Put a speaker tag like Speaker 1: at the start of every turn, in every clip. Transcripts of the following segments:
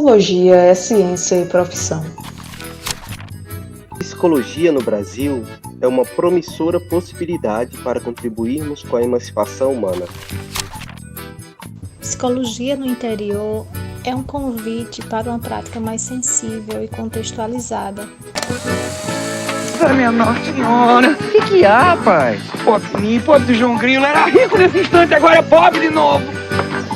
Speaker 1: psicologia é ciência e profissão.
Speaker 2: Psicologia no Brasil é uma promissora possibilidade para contribuirmos com a emancipação humana.
Speaker 3: Psicologia no interior é um convite para uma prática mais sensível e contextualizada.
Speaker 4: Minha Nossa Senhora! O que há, rapaz? Pobre de mim, pobre do João Grilo, era rico nesse instante, agora é pobre de novo!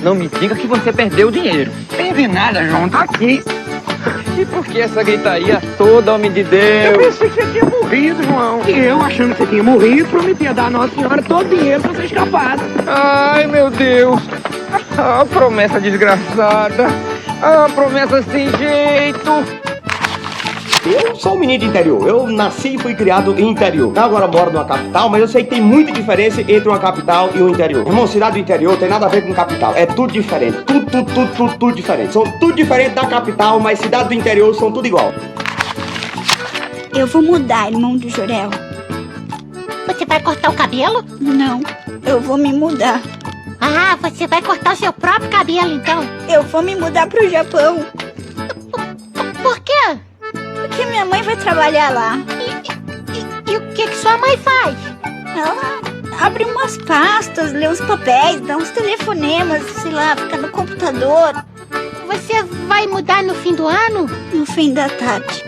Speaker 4: Não me diga que você perdeu o dinheiro. Perdi nada, João, tá aqui. E por que essa gritaria toda, homem de Deus? Eu pensei que você tinha morrido, João. E eu, achando que você tinha morrido, prometia dar à Nossa Senhora todo o dinheiro pra você escapar. Ai, meu Deus! Ah, promessa desgraçada! Ah, promessa sem jeito!
Speaker 5: Eu sou um menino de interior, eu nasci e fui criado em interior. Agora moro numa capital, mas eu sei que tem muita diferença entre uma capital e um interior. Irmão, cidade do interior tem nada a ver com capital, é tudo diferente, tudo diferente. São tudo diferente da capital, mas cidade do interior são tudo igual.
Speaker 6: Eu vou mudar, irmão do Jorel.
Speaker 7: Você vai cortar o cabelo?
Speaker 6: Não, eu vou me mudar.
Speaker 7: Ah, você vai cortar o seu próprio cabelo, então?
Speaker 6: Eu vou me mudar pro Japão.
Speaker 7: Por quê?
Speaker 6: Porque minha mãe vai trabalhar lá.
Speaker 7: E o que sua mãe faz?
Speaker 6: Ela abre umas pastas, lê os papéis, dá uns telefonemas, sei lá, fica no computador.
Speaker 7: Você vai mudar no fim do ano?
Speaker 6: No fim da tarde.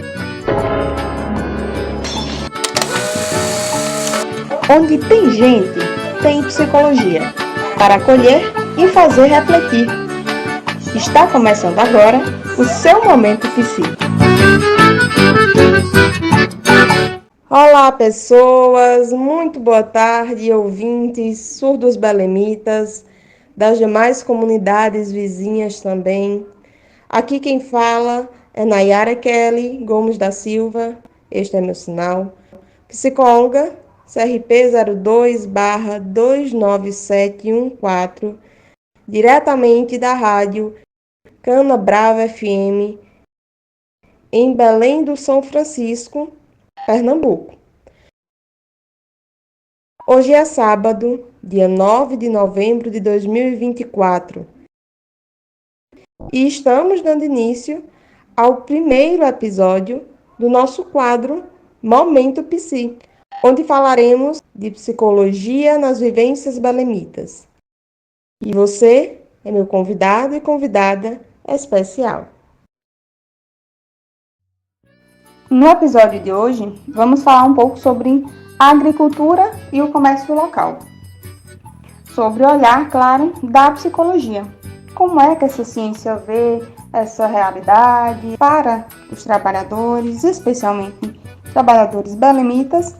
Speaker 8: Onde tem gente, tem psicologia, para acolher e fazer refletir. Está começando agora o seu Momento Psi. Olá, pessoas, muito boa tarde, ouvintes, surdos belemitas, das demais comunidades vizinhas também. Aqui quem fala é Nayara Kelly Gomes da Silva, este é meu sinal, psicóloga, CRP 02/29714, diretamente da rádio Cana Brava FM, em Belém do São Francisco, Pernambuco. Hoje é sábado, dia 9 de novembro de 2024, e estamos dando início ao primeiro episódio do nosso quadro Momento Psi, onde falaremos de psicologia nas vivências belemitas. E você é meu convidado e convidada especial. No episódio de hoje, vamos falar um pouco sobre a agricultura e o comércio local. Sobre o olhar, claro, da psicologia. Como é que essa ciência vê essa realidade para os trabalhadores, especialmente trabalhadores belemitas,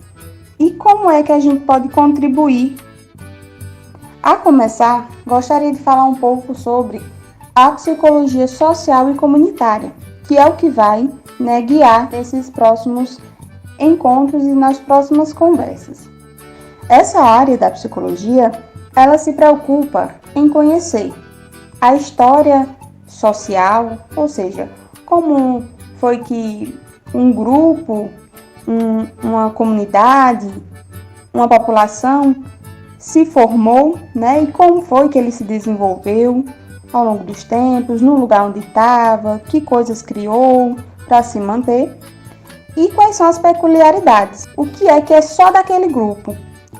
Speaker 8: e como é que a gente pode contribuir. A começar, gostaria de falar um pouco sobre a psicologia social e comunitária, que é o que vai guiar esses próximos encontros e nas próximas conversas. Essa área da psicologia, ela se preocupa em conhecer a história social, ou seja, como foi que um grupo, uma comunidade, uma população se formou, e como foi que ele se desenvolveu ao longo dos tempos, no lugar onde estava, que coisas criou para se manter e quais são as peculiaridades. O que é só daquele grupo?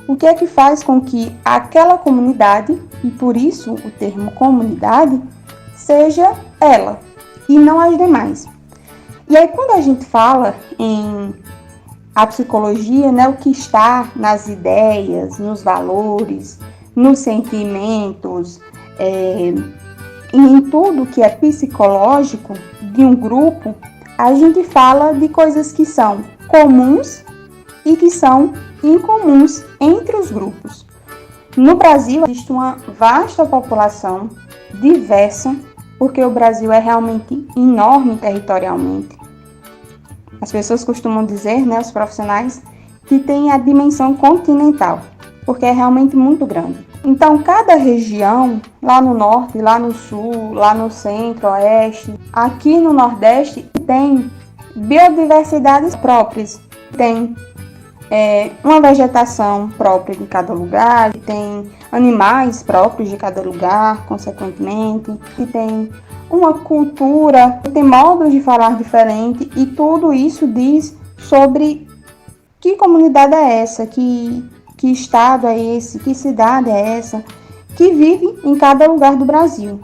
Speaker 8: O que é que faz com que aquela comunidade, e por isso o termo comunidade, seja ela e não as demais. E aí quando a gente fala em a psicologia, o que está nas ideias, nos valores, nos sentimentos, e em tudo que é psicológico de um grupo, a gente fala de coisas que são comuns e que são incomuns entre os grupos. No Brasil, existe uma vasta população diversa, porque o Brasil é realmente enorme territorialmente. As pessoas costumam dizer, os profissionais, que tem a dimensão continental, porque é realmente muito grande. Então, cada região, lá no norte, lá no sul, lá no centro, oeste, aqui no nordeste, tem biodiversidades próprias. Tem uma vegetação própria de cada lugar, tem animais próprios de cada lugar, consequentemente, e tem uma cultura, tem modos de falar diferente, e tudo isso diz sobre que comunidade é essa, que estado é esse, que cidade é essa, que vive em cada lugar do Brasil.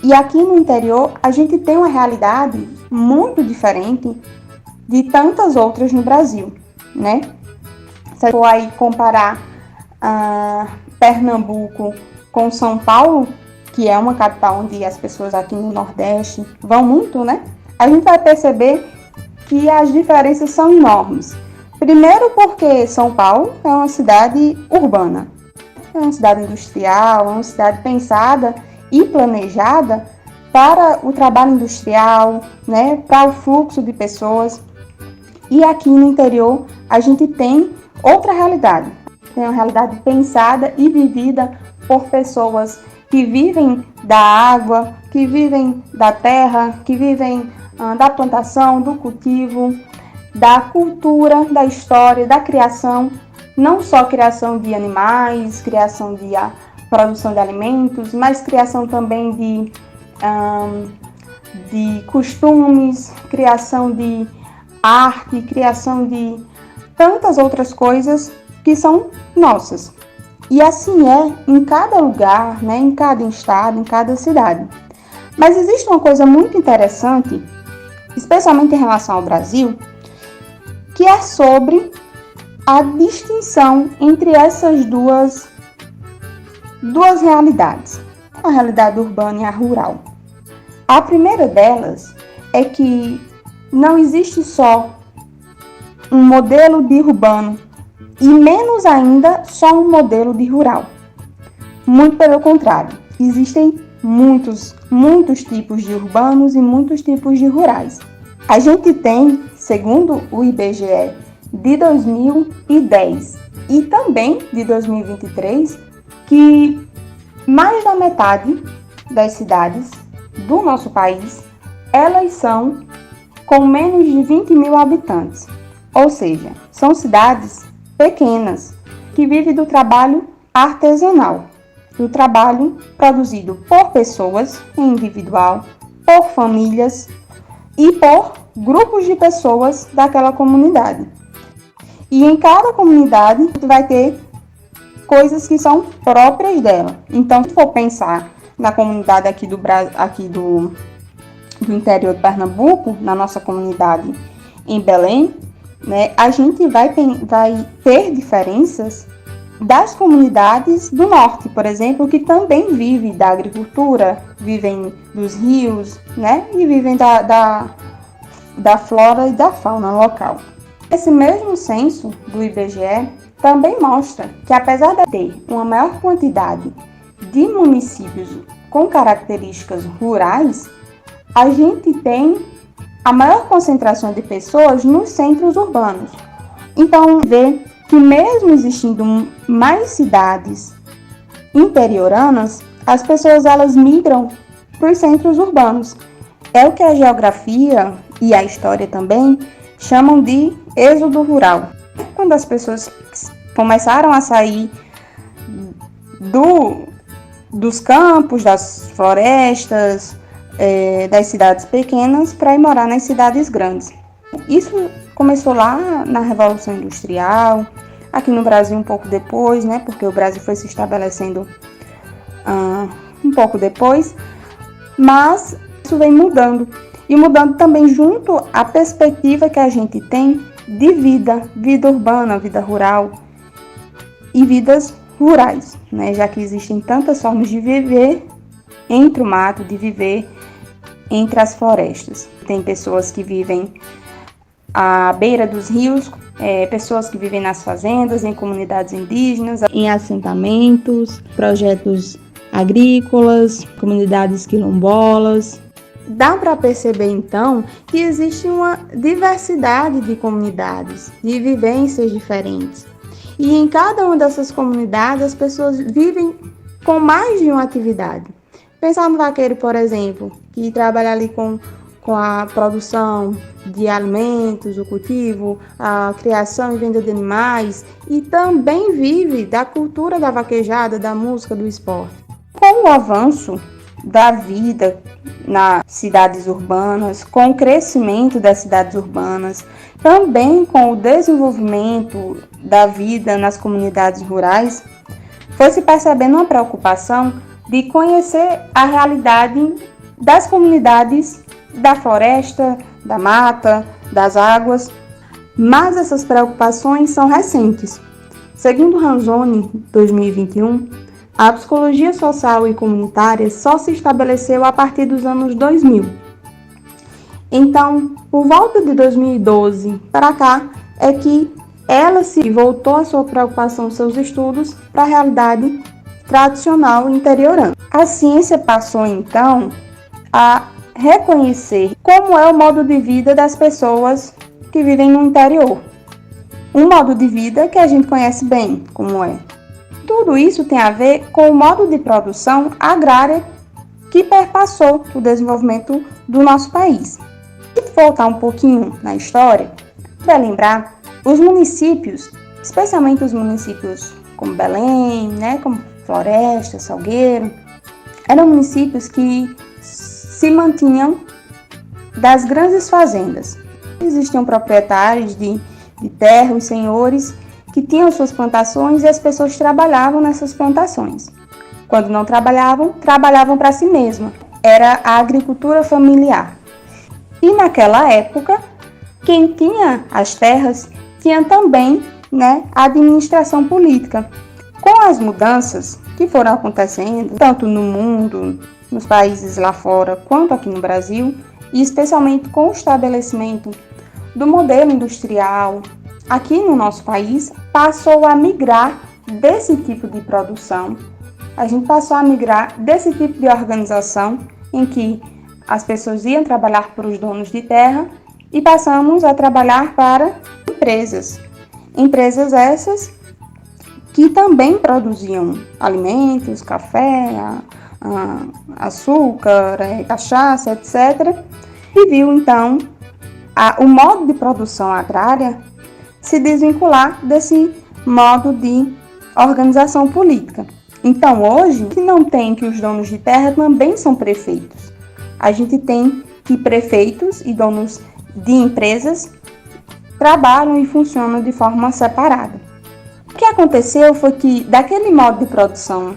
Speaker 8: E aqui no interior, a gente tem uma realidade muito diferente de tantas outras no Brasil, né? Se for aí comparar Pernambuco com São Paulo, que é uma capital onde as pessoas aqui no Nordeste vão muito, né? A gente vai perceber que as diferenças são enormes. Primeiro porque São Paulo é uma cidade urbana, é uma cidade industrial, é uma cidade pensada e planejada para o trabalho industrial, né? Para o fluxo de pessoas. E aqui no interior a gente tem outra realidade. Tem uma realidade pensada e vivida por pessoas que vivem da água, que vivem da terra, que vivem da plantação, do cultivo, da cultura, da história, da criação, não só criação de animais, criação de produção de alimentos, mas criação também de costumes, criação de arte, criação de tantas outras coisas que são nossas. E assim é em cada lugar, né, em cada estado, em cada cidade. Mas existe uma coisa muito interessante, especialmente em relação ao Brasil, que é sobre a distinção entre essas duas realidades, a realidade urbana e a rural. A primeira delas é que não existe só um modelo de urbano e menos ainda só um modelo de rural. Muito pelo contrário, existem muitos tipos de urbanos e muitos tipos de rurais. A gente tem, segundo o IBGE de 2010 e também de 2023, que mais da metade das cidades do nosso país, elas são com menos de 20 mil habitantes. Ou seja, são cidades pequenas que vivem do trabalho artesanal, do trabalho produzido por pessoas individual, por famílias e por grupos de pessoas daquela comunidade. E em cada comunidade vai ter coisas que são próprias dela. Então, se for pensar na comunidade aqui do interior de Pernambuco, na nossa comunidade em Belém, né, a gente vai ter diferenças das comunidades do norte, por exemplo, que também vivem da agricultura, vivem dos rios, né, e vivem da flora e da fauna local. Esse mesmo censo do IBGE também mostra que, apesar de ter uma maior quantidade de municípios com características rurais, a gente tem a maior concentração de pessoas nos centros urbanos. Então, vê que mesmo existindo mais cidades interioranas, as pessoas elas migram para os centros urbanos. É o que a geografia e a história também chamam de êxodo rural. Quando as pessoas começaram a sair dos campos, das florestas, das cidades pequenas para ir morar nas cidades grandes. Isso começou lá na Revolução Industrial, aqui no Brasil um pouco depois, né? Porque o Brasil foi se estabelecendo um pouco depois, mas isso vem mudando. E mudando também junto à perspectiva que a gente tem de vida urbana, vida rural e vidas rurais, né? Já que existem tantas formas de viver entre o mato, de viver entre as florestas. Tem pessoas que vivem à beira dos rios, pessoas que vivem nas fazendas, em comunidades indígenas, em assentamentos, projetos agrícolas, comunidades quilombolas. Dá para perceber, então, que existe uma diversidade de comunidades, de vivências diferentes. E em cada uma dessas comunidades, as pessoas vivem com mais de uma atividade. Pensar no vaqueiro, por exemplo, que trabalha ali com a produção de alimentos, o cultivo, a criação e venda de animais, e também vive da cultura da vaquejada, da música, do esporte. Com o avanço da vida nas cidades urbanas, com o crescimento das cidades urbanas, também com o desenvolvimento da vida nas comunidades rurais, foi se percebendo uma preocupação de conhecer a realidade das comunidades da floresta, da mata, das águas, mas essas preocupações são recentes. Segundo Ranzoni, 2021, a psicologia social e comunitária só se estabeleceu a partir dos anos 2000. Então, por volta de 2012 para cá, é que ela se voltou a sua preocupação, seus estudos, para a realidade tradicional interiorana. A ciência passou, então, a reconhecer como é o modo de vida das pessoas que vivem no interior. Um modo de vida que a gente conhece bem, como é. Tudo isso tem a ver com o modo de produção agrária que perpassou o desenvolvimento do nosso país. Se voltar um pouquinho na história, para lembrar, os municípios, especialmente os municípios como Belém, como Floresta, Salgueiro, eram municípios que se mantinham das grandes fazendas. Existiam proprietários de terra, os senhores, que tinham suas plantações e as pessoas trabalhavam nessas plantações. Quando não trabalhavam, trabalhavam para si mesma. Era a agricultura familiar. E naquela época, quem tinha as terras tinha também a administração política. Com as mudanças que foram acontecendo, tanto no mundo, nos países lá fora, quanto aqui no Brasil, e especialmente com o estabelecimento do modelo industrial, aqui no nosso país, passou a migrar desse tipo de produção. A gente passou a migrar desse tipo de organização em que as pessoas iam trabalhar para os donos de terra e passamos a trabalhar para empresas. Empresas essas que também produziam alimentos, café, açúcar, cachaça, etc. E viu, então, o modo de produção agrária se desvincular desse modo de organização política. Então, hoje, que não tem que os donos de terra também são prefeitos. A gente tem que prefeitos e donos de empresas trabalham e funcionam de forma separada. O que aconteceu foi que, daquele modo de produção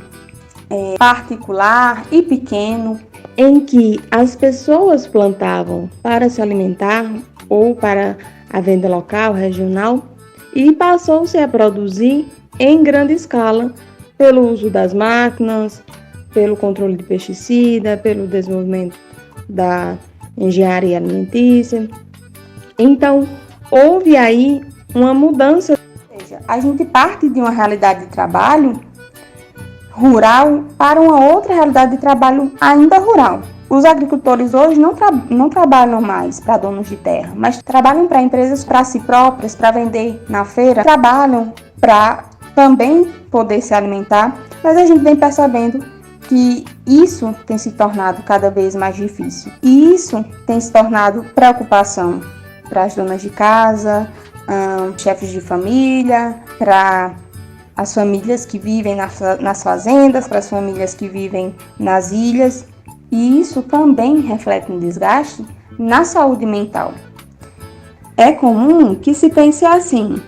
Speaker 8: particular e pequeno, em que as pessoas plantavam para se alimentar ou para a venda local, regional, e passou-se a produzir em grande escala pelo uso das máquinas, pelo controle de pesticida, pelo desenvolvimento da engenharia alimentícia. Então, houve aí uma mudança. Ou seja, a gente parte de uma realidade de trabalho rural para uma outra realidade de trabalho ainda rural. Os agricultores hoje não trabalham mais para donos de terra, mas trabalham para empresas para si próprias, para vender na feira, trabalham para também poder se alimentar, mas a gente vem percebendo que isso tem se tornado cada vez mais difícil. E isso tem se tornado preocupação para as donas de casa, chefes de família, para as famílias que vivem nas fazendas, para as famílias que vivem nas ilhas. E isso também reflete um desgaste na saúde mental. É comum que se pense assim: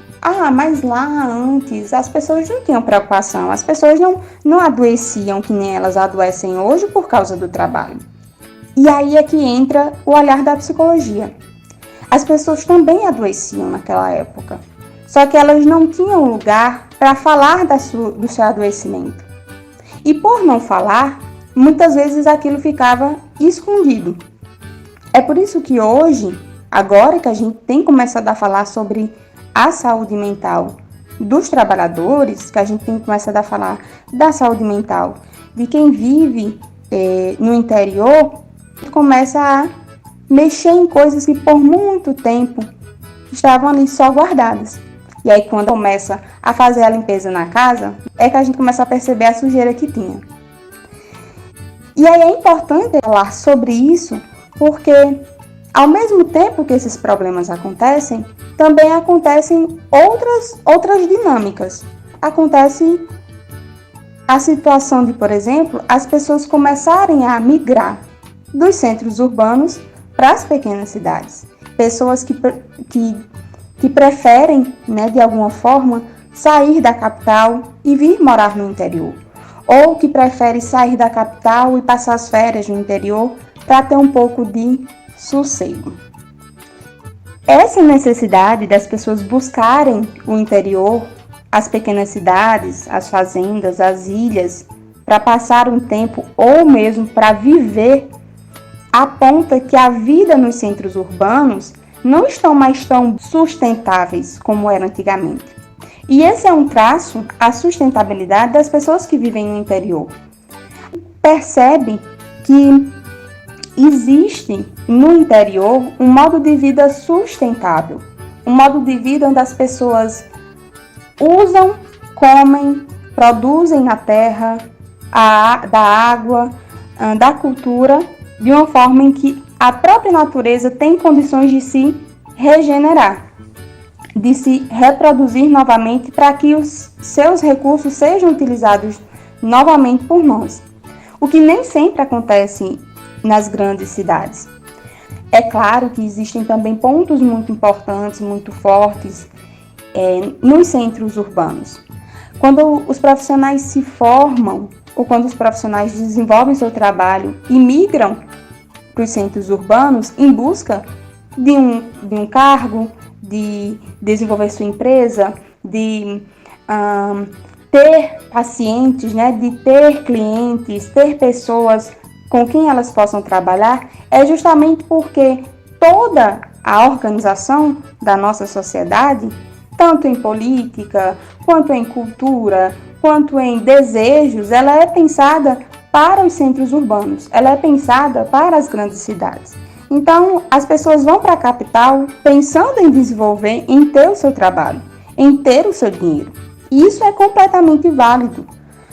Speaker 8: mas lá antes as pessoas não tinham preocupação, as pessoas não adoeciam que nem elas adoecem hoje por causa do trabalho. E aí é que entra o olhar da psicologia. As pessoas também adoeciam naquela época, só que elas não tinham lugar para falar do seu adoecimento. E por não falar, muitas vezes aquilo ficava escondido. É por isso que hoje, agora que a gente tem começado a falar sobre a saúde mental dos trabalhadores, que a gente tem começado a falar da saúde mental de quem vive no interior, começa a mexer em coisas que por muito tempo estavam ali só guardadas. E aí quando começa a fazer a limpeza na casa, é que a gente começa a perceber a sujeira que tinha. E aí é importante falar sobre isso, porque ao mesmo tempo que esses problemas acontecem, também acontecem outras dinâmicas. Acontece a situação de, por exemplo, as pessoas começarem a migrar dos centros urbanos para as pequenas cidades. Pessoas que preferem, né, de alguma forma, sair da capital e vir morar no interior. Ou que preferem sair da capital e passar as férias no interior para ter um pouco de sossego. Essa necessidade das pessoas buscarem o interior, as pequenas cidades, as fazendas, as ilhas, para passar um tempo ou mesmo para viver, aponta que a vida nos centros urbanos não estão mais tão sustentáveis como era antigamente. E esse é um traço, a sustentabilidade das pessoas que vivem no interior. Percebe que existe no interior um modo de vida sustentável, um modo de vida onde as pessoas usam, comem, produzem na terra, da água, da cultura, de uma forma em que a própria natureza tem condições de se regenerar, de se reproduzir novamente para que os seus recursos sejam utilizados novamente por nós. O que nem sempre acontece nas grandes cidades. É claro que existem também pontos muito importantes, muito fortes nos centros urbanos. Quando os profissionais se formam ou quando os profissionais desenvolvem seu trabalho e migram para os centros urbanos em busca de um cargo, de desenvolver sua empresa, de ter pacientes, né, de ter clientes, ter pessoas com quem elas possam trabalhar, é justamente porque toda a organização da nossa sociedade, tanto em política, quanto em cultura, quanto em desejos, ela é pensada para os centros urbanos, ela é pensada para as grandes cidades. Então, as pessoas vão para a capital pensando em desenvolver, em ter o seu trabalho, em ter o seu dinheiro. E isso é completamente válido.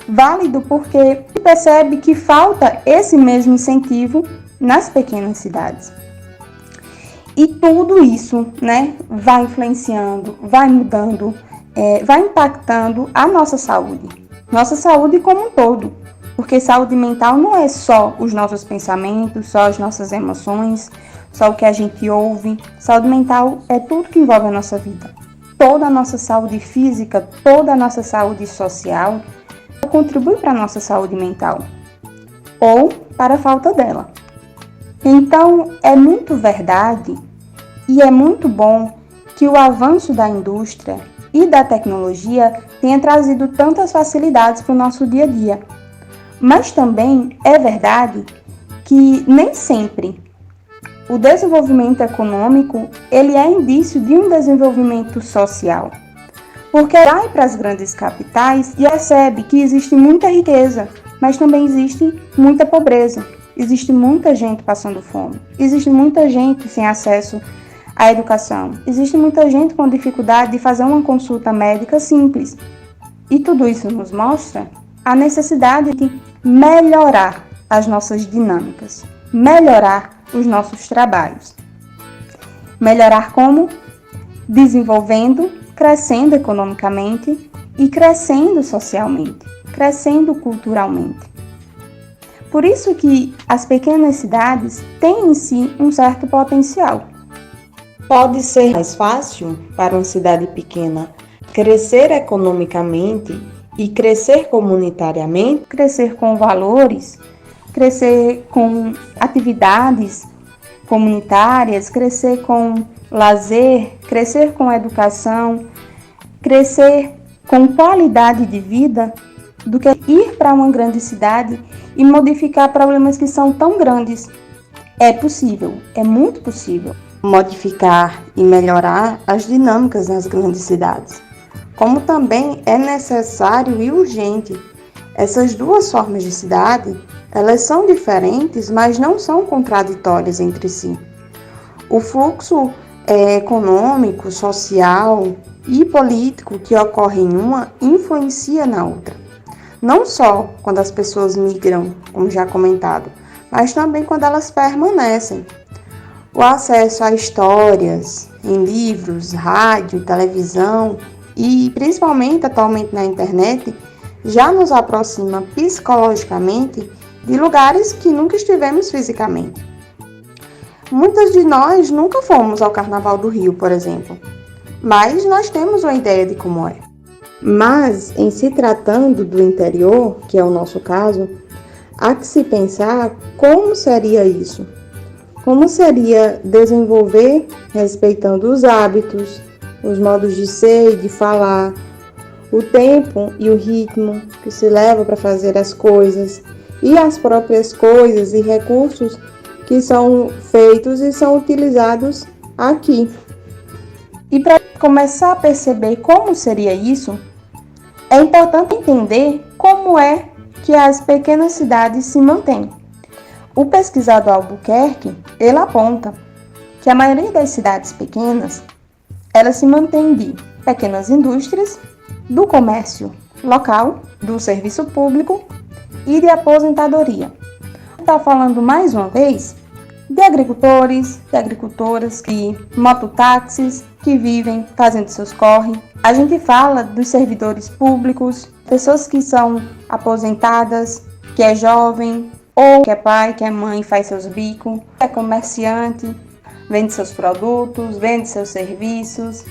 Speaker 8: Válido porque percebe que falta esse mesmo incentivo nas pequenas cidades. E tudo isso, né, vai influenciando, vai mudando, vai impactando a nossa saúde como um todo. Porque saúde mental não é só os nossos pensamentos, só as nossas emoções, só o que a gente ouve. Saúde mental é tudo que envolve a nossa vida. Toda a nossa saúde física, toda a nossa saúde social contribui para a nossa saúde mental ou para a falta dela. Então, é muito verdade e é muito bom que o avanço da indústria e da tecnologia tenha trazido tantas facilidades para o nosso dia a dia. Mas também é verdade que nem sempre o desenvolvimento econômico ele é indício de um desenvolvimento social. Porque vai para as grandes capitais e percebe que existe muita riqueza, mas também existe muita pobreza. Existe muita gente passando fome. Existe muita gente sem acesso à educação. Existe muita gente com dificuldade de fazer uma consulta médica simples. E tudo isso nos mostra a necessidade de melhorar as nossas dinâmicas, melhorar os nossos trabalhos. Melhorar como? Desenvolvendo, crescendo economicamente e crescendo socialmente, crescendo culturalmente. Por isso que as pequenas cidades têm em si um certo potencial.
Speaker 1: Pode ser mais fácil para uma cidade pequena crescer economicamente e crescer comunitariamente,
Speaker 8: crescer com valores, crescer com atividades comunitárias, crescer com lazer, crescer com educação, crescer com qualidade de vida, do que ir para uma grande cidade e modificar problemas que são tão grandes. É possível, é muito possível
Speaker 1: modificar e melhorar as dinâmicas nas grandes cidades. Como também é necessário e urgente. Essas duas formas de cidade, elas são diferentes, mas não são contraditórias entre si. O fluxo econômico, social e político que ocorre em uma influencia na outra. Não só quando as pessoas migram, como já comentado, mas também quando elas permanecem. O acesso a histórias em livros, rádio, televisão e principalmente atualmente na internet já nos aproxima psicologicamente de lugares que nunca estivemos fisicamente. Muitas de nós nunca fomos ao Carnaval do Rio, por exemplo, mas nós temos uma ideia de como é. Mas, em se tratando do interior, que é o nosso caso, há que se pensar como seria isso. Como seria desenvolver respeitando os hábitos, os modos de ser e de falar, o tempo e o ritmo que se leva para fazer as coisas e as próprias coisas e recursos que são feitos e são utilizados aqui. E para começar a perceber como seria isso, é importante entender como é que as pequenas cidades se mantêm. O pesquisador Albuquerque, ele aponta que a maioria das cidades pequenas, elas se mantém de pequenas indústrias, do comércio local, do serviço público e de aposentadoria. Está falando mais uma vez de agricultores, de agricultoras e mototáxis que vivem fazendo seus corre. A gente fala dos servidores públicos, pessoas que são aposentadas, que é jovem, ou que é pai, que é mãe, faz seus bicos, é comerciante, vende seus produtos, vende seus serviços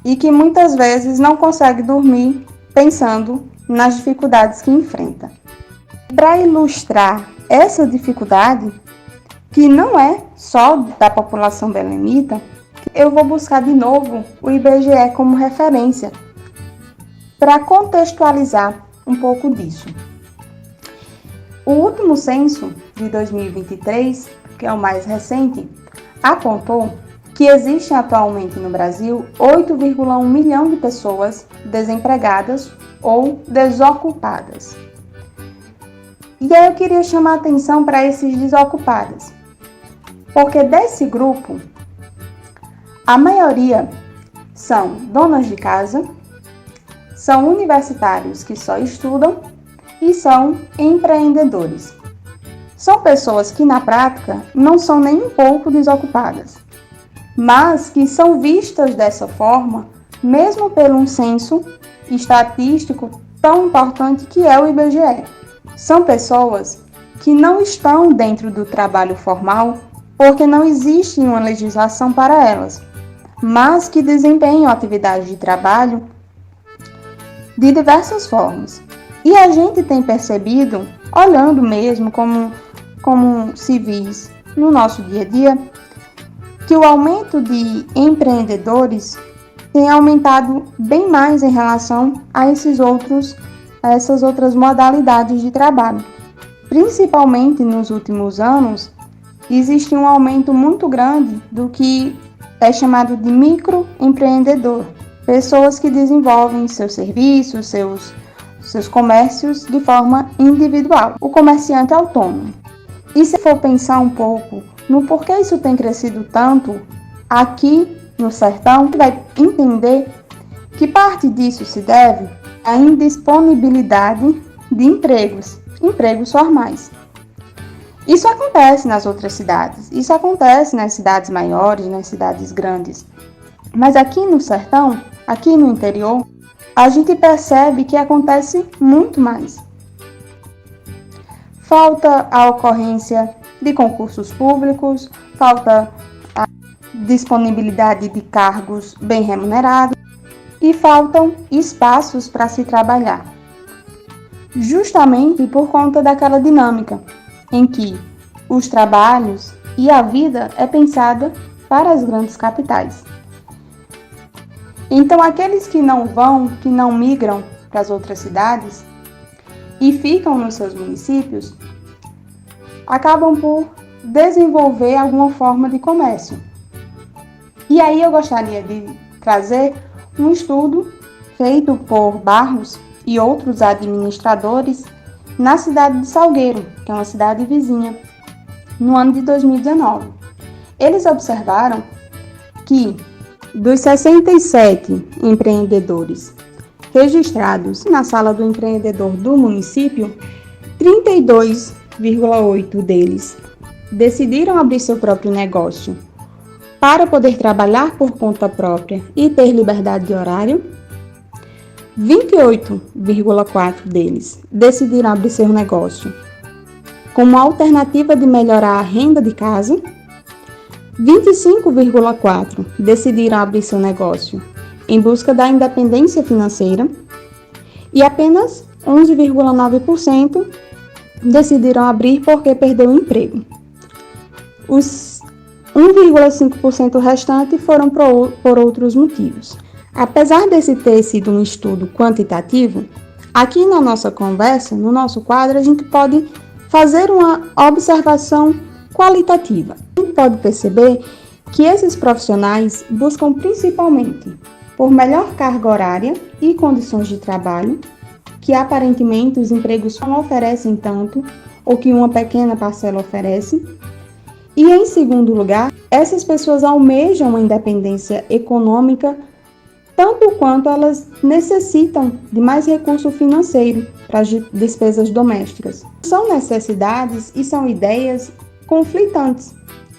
Speaker 1: e que muitas vezes não consegue dormir pensando nas dificuldades que enfrenta. Para ilustrar essa dificuldade, que não é só da população belemita, eu vou buscar de novo o IBGE como referência para contextualizar um pouco disso. O último censo de 2023, que é o mais recente, apontou que existem atualmente no Brasil 8,1 milhão de pessoas desempregadas ou desocupadas. E aí eu queria chamar a atenção para esses desocupados, porque desse grupo, a maioria são donas de casa, são universitários que só estudam e são empreendedores. São pessoas que, na prática, não são nem um pouco desocupadas, mas que são vistas dessa forma, mesmo por um censo estatístico tão importante que é o IBGE. São pessoas que não estão dentro do trabalho formal porque não existe uma legislação para elas, mas que desempenham atividade de trabalho de diversas formas. E a gente tem percebido, olhando mesmo como civis no nosso dia a dia, que o aumento de empreendedores tem aumentado bem mais em relação a essas outras modalidades de trabalho. Principalmente nos últimos anos, existe um aumento muito grande do que é chamado de microempreendedor, pessoas que desenvolvem seus serviços, seus comércios de forma individual, o comerciante autônomo. E se for pensar um pouco no porquê isso tem crescido tanto aqui no sertão, vai entender que parte disso se deve à indisponibilidade de empregos formais. Isso acontece nas outras cidades, isso acontece nas cidades maiores, nas cidades grandes. Mas aqui no sertão, aqui no interior, a gente percebe que acontece muito mais. Falta a ocorrência de concursos públicos, falta a disponibilidade de cargos bem remunerados e faltam espaços para se trabalhar. Justamente por conta daquela dinâmica em que os trabalhos e a vida é pensada para as grandes capitais. Então, aqueles que não migram para as outras cidades e ficam nos seus municípios, acabam por desenvolver alguma forma de comércio. E aí eu gostaria de trazer um estudo feito por Barros e outros administradores na cidade de Salgueiro, que é uma cidade vizinha, no ano de 2019. Eles observaram que dos 67 empreendedores registrados na sala do empreendedor do município, 32,8 deles decidiram abrir seu próprio negócio para poder trabalhar por conta própria e ter liberdade de horário.
Speaker 8: 28,4% deles decidiram abrir seu negócio como alternativa de melhorar a renda de casa. 25,4% decidiram abrir seu negócio em busca da independência financeira e apenas 11,9% decidiram abrir porque perdeu o emprego. Os 1,5% restante foram por outros motivos. Apesar desse ter sido um estudo quantitativo, aqui na nossa conversa, no nosso quadro, a gente pode fazer uma observação qualitativa. A gente pode perceber que esses profissionais buscam principalmente por melhor carga horária e condições de trabalho, que aparentemente os empregos não oferecem tanto, ou que uma pequena parcela oferece. E em segundo lugar, essas pessoas almejam uma independência econômica tanto quanto elas necessitam de mais recurso financeiro para as despesas domésticas. São necessidades e são ideias conflitantes,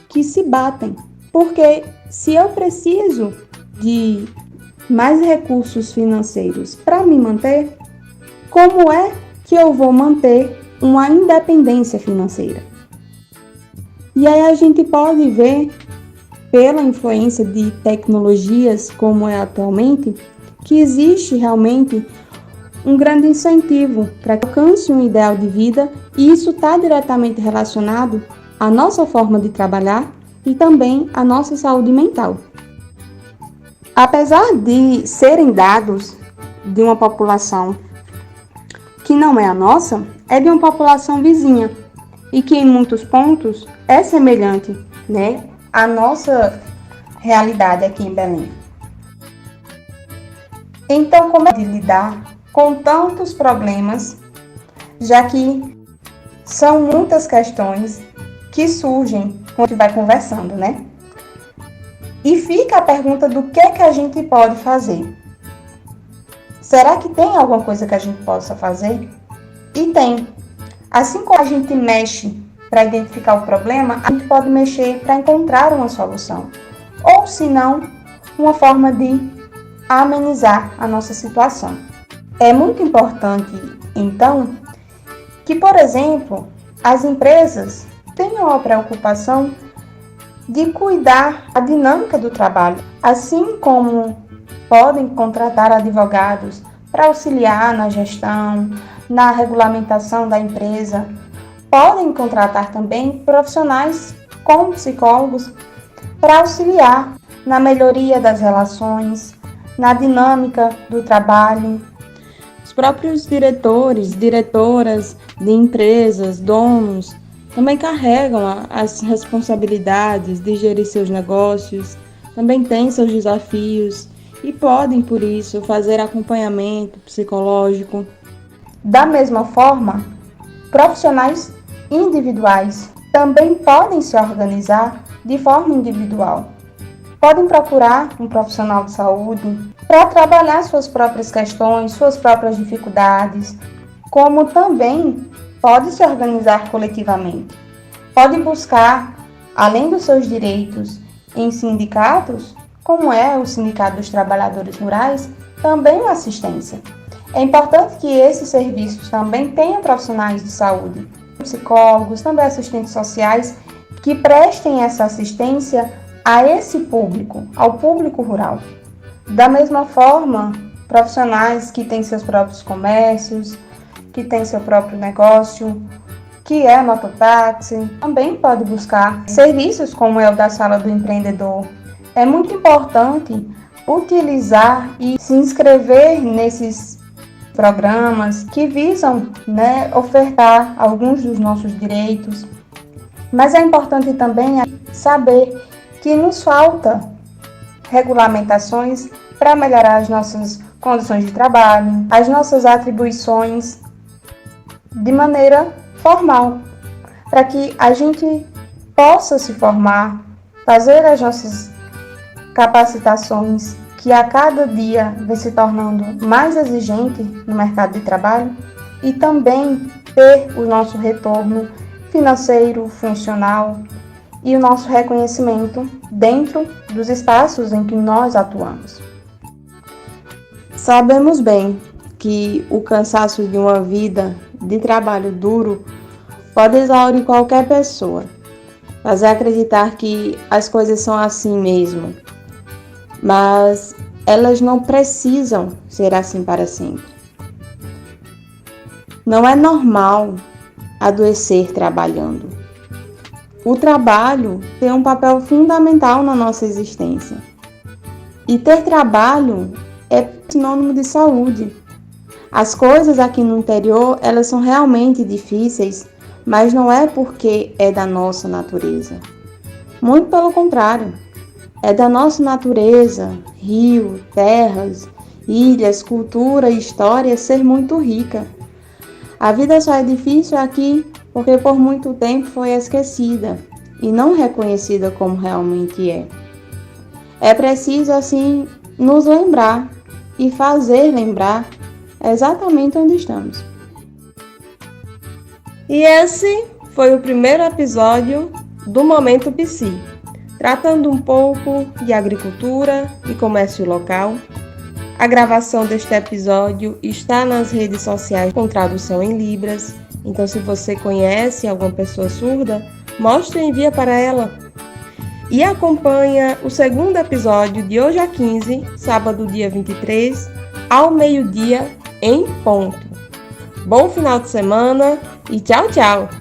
Speaker 8: que se batem, porque se eu preciso de mais recursos financeiros para me manter, como é que eu vou manter uma independência financeira? E aí a gente pode ver, pela influência de tecnologias como é atualmente, que existe realmente um grande incentivo para que alcance um ideal de vida, e isso está diretamente relacionado à nossa forma de trabalhar e também à nossa saúde mental. Apesar de serem dados de uma população que não é a nossa, é de uma população vizinha e que em muitos pontos é semelhante, né, à nossa realidade aqui em Belém. Então, como é de lidar com tantos problemas, já que são muitas questões que surgem quando a gente vai conversando, né? E fica a pergunta do que é que a gente pode fazer. Será que tem alguma coisa que a gente possa fazer? E tem. Assim como a gente mexe para identificar o problema, a gente pode mexer para encontrar uma solução. Ou, se não, uma forma de amenizar a nossa situação. É muito importante, então, que, por exemplo, as empresas tenham a preocupação de cuidar da dinâmica do trabalho, assim como podem contratar advogados para auxiliar na gestão, na regulamentação da empresa. Podem contratar também profissionais como psicólogos para auxiliar na melhoria das relações, na dinâmica do trabalho. Os próprios diretores, diretoras de empresas, donos, também carregam as responsabilidades de gerir seus negócios, também têm seus desafios e podem, por isso, fazer acompanhamento psicológico. Da mesma forma, profissionais individuais também podem se organizar de forma individual. Podem procurar um profissional de saúde para trabalhar suas próprias questões, suas próprias dificuldades, como também pode se organizar coletivamente. Pode buscar, além dos seus direitos em sindicatos, como é o Sindicato dos Trabalhadores Rurais, também assistência. É importante que esses serviços também tenham profissionais de saúde, psicólogos, também assistentes sociais, que prestem essa assistência a esse público, ao público rural. Da mesma forma, profissionais que têm seus próprios comércios, que têm seu próprio negócio, que é mototáxi, também pode buscar serviços como é o da Sala do Empreendedor. É muito importante utilizar e se inscrever nesses programas que visam, ofertar alguns dos nossos direitos. Mas é importante também saber que nos falta regulamentações para melhorar as nossas condições de trabalho, as nossas atribuições de maneira formal, para que a gente possa se formar, fazer as nossas capacitações, que a cada dia vem se tornando mais exigente no mercado de trabalho, e também ter o nosso retorno financeiro, funcional e o nosso reconhecimento dentro dos espaços em que nós atuamos. Sabemos bem
Speaker 1: que o cansaço de uma vida de trabalho duro pode exaurir qualquer pessoa, fazer acreditar que as coisas são assim mesmo, mas elas não precisam ser assim para sempre. Não é normal adoecer trabalhando. O trabalho tem um papel fundamental na nossa existência. E ter trabalho é sinônimo de saúde. As coisas aqui no interior, elas são realmente difíceis, mas não é porque é da nossa natureza. Muito pelo contrário. É da nossa natureza, rio, terras, ilhas, cultura e história ser muito rica. A vida só é difícil aqui porque por muito tempo foi esquecida e não reconhecida como realmente é. É preciso, assim, nos lembrar e fazer lembrar exatamente onde estamos. E esse foi o primeiro episódio do Momento Psi, tratando um pouco de agricultura e comércio local. A gravação deste episódio está nas redes sociais com tradução em Libras, então se você conhece alguma pessoa surda, mostre e envia para ela. E acompanha o segundo episódio de hoje a 15, sábado dia 23, ao meio-dia, em ponto. Bom final de semana e tchau, tchau!